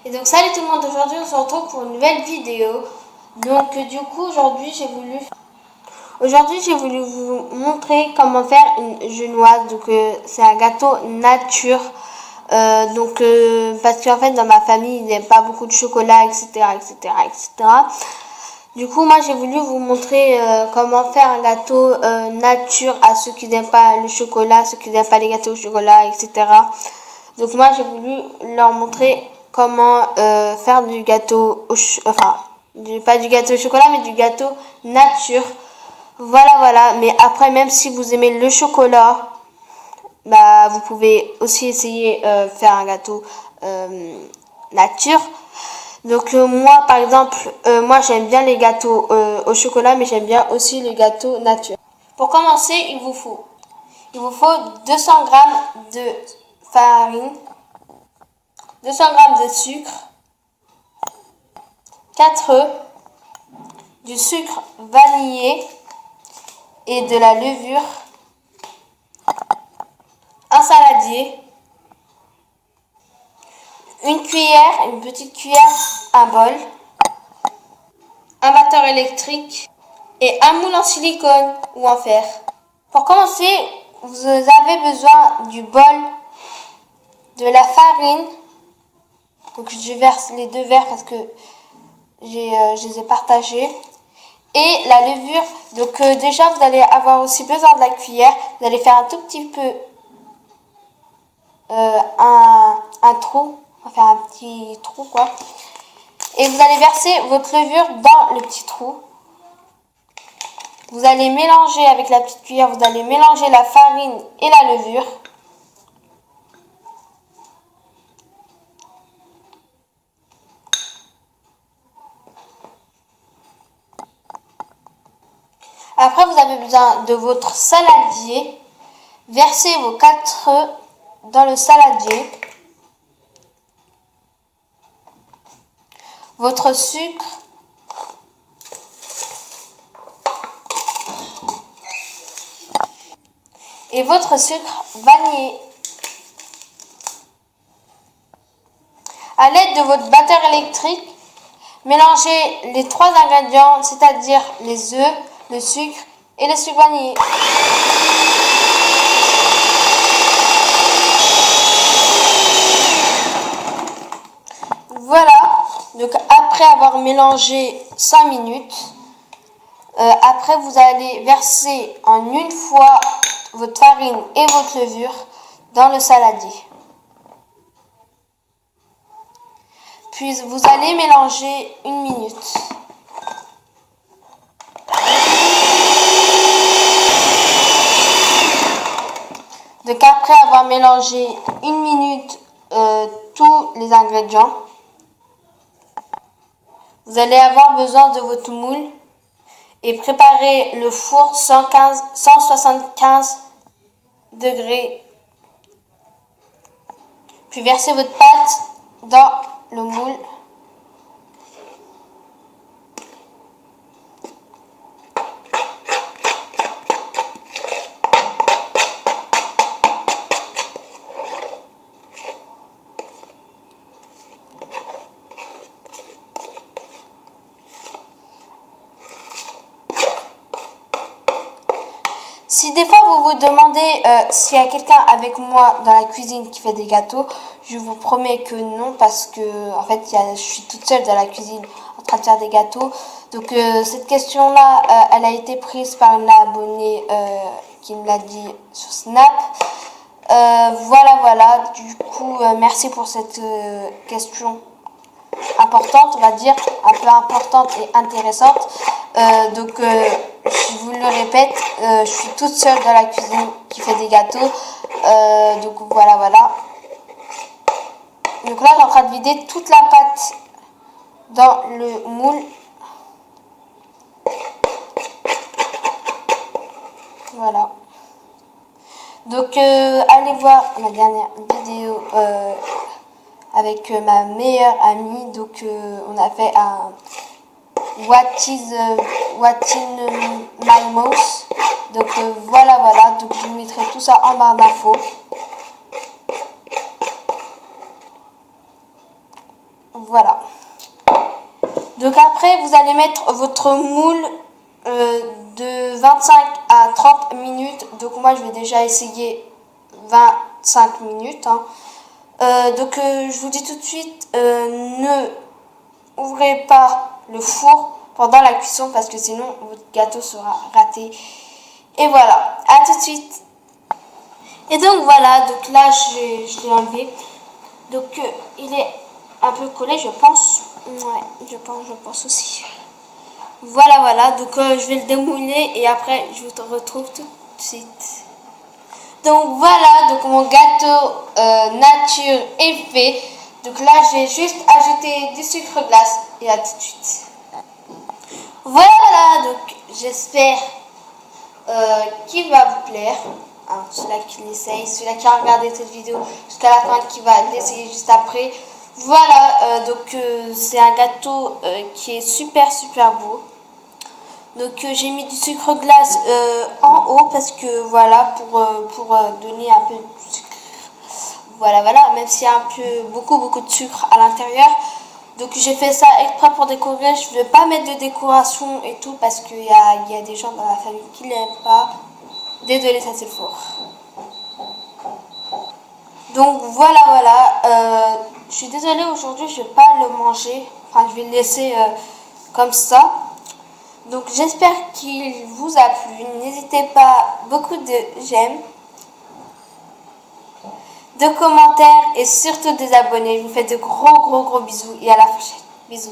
Et donc salut tout le monde, aujourd'hui on se retrouve pour une nouvelle vidéo. Donc du coup aujourd'hui j'ai voulu vous montrer comment faire une genoise. Donc c'est un gâteau nature. Parce qu'en fait dans ma famille il n'y a pas beaucoup de chocolat, etc. etc. Du coup moi j'ai voulu vous montrer comment faire un gâteau nature à ceux qui n'aiment pas le chocolat, ceux qui n'aiment pas les gâteaux au chocolat, etc. Donc moi j'ai voulu leur montrer comment faire du gâteau pas du gâteau au chocolat mais du gâteau nature. Voilà. Mais après, même si vous aimez le chocolat, bah vous pouvez aussi essayer faire un gâteau nature. Donc moi par exemple, moi j'aime bien les gâteaux au chocolat, mais j'aime bien aussi les gâteaux nature. Pour commencer, il vous faut 200 g de farine, 200 g de sucre, 4 œufs, du sucre vanillé et de la levure, un saladier, une petite cuillère à bol, un batteur électrique et un moule en silicone ou en fer. Pour commencer, vous avez besoin du bol, de la farine. Donc je verse les deux verres parce que je les ai partagés. Et la levure. Donc déjà vous allez avoir aussi besoin de la cuillère. Vous allez faire un tout petit peu un trou. On va faire un petit trou quoi. Et vous allez verser votre levure dans le petit trou. Vous allez mélanger avec la petite cuillère, vous allez mélanger la farine et la levure. Après, vous avez besoin de votre saladier. Versez vos 4 œufs dans le saladier. Votre sucre. Et votre sucre vanillé. À l'aide de votre batteur électrique, mélangez les 3 ingrédients, c'est-à-dire les œufs, le sucre et le sucre vanillé. Voilà, donc après avoir mélangé 5 minutes, après vous allez verser en une fois votre farine et votre levure dans le saladier. Puis vous allez mélanger 1 minute. Donc après avoir mélangé 1 minute tous les ingrédients, vous allez avoir besoin de votre moule et préparer le four 175 degrés. Puis versez votre pâte dans le moule. Si des fois vous vous demandez s'il y a quelqu'un avec moi dans la cuisine qui fait des gâteaux, je vous promets que non, parce que en fait je suis toute seule dans la cuisine en train de faire des gâteaux. Donc cette question-là, elle a été prise par une abonnée qui me l'a dit sur Snap. Voilà. Du coup, merci pour cette question importante, on va dire, un peu importante et intéressante. Je vous le répète, je suis toute seule dans la cuisine qui fait des gâteaux. Donc voilà. Donc là, je suis en train de vider toute la pâte dans le moule. Voilà. Donc allez voir ma dernière vidéo avec ma meilleure amie. Donc on a fait un What in my mouth. Donc voilà. Donc je vous mettrai tout ça en barre d'infos. Voilà. Donc après, vous allez mettre votre moule de 25 à 30 minutes. Donc moi, je vais déjà essayer 25 minutes. Hein. Donc je vous dis tout de suite, ne ouvrez pas le four pendant la cuisson parce que sinon votre gâteau sera raté. Et voilà, à tout de suite. Et donc voilà, donc là je l'ai enlevé. Donc il est un peu collé, je pense. Ouais, je pense aussi. Voilà, donc je vais le démouler et après je vous retrouve tout de suite. Donc voilà, donc mon gâteau nature est fait. Donc là j'ai juste ajouté du sucre glace et à tout de suite. Voilà, donc j'espère qu'il va vous plaire. Hein, celui-là qui l'essaye, celui-là qui a regardé cette vidéo jusqu'à la fin, qui va l'essayer juste après. Voilà, donc c'est un gâteau qui est super beau. Donc j'ai mis du sucre glace en haut parce que voilà, pour donner un peu de sucre. Voilà, même s'il y a un peu, beaucoup de sucre à l'intérieur. Donc j'ai fait ça exprès pour décorer. Je ne vais pas mettre de décoration et tout parce qu'il y a des gens dans la famille qui l'aiment pas. Désolée, ça c'est fort. Donc voilà. Je suis désolée, aujourd'hui je ne vais pas le manger. Enfin, je vais le laisser comme ça. Donc j'espère qu'il vous a plu. N'hésitez pas, beaucoup de j'aime, de commentaires et surtout des abonnés. Je vous fais de gros bisous et à la prochaine. Bisous.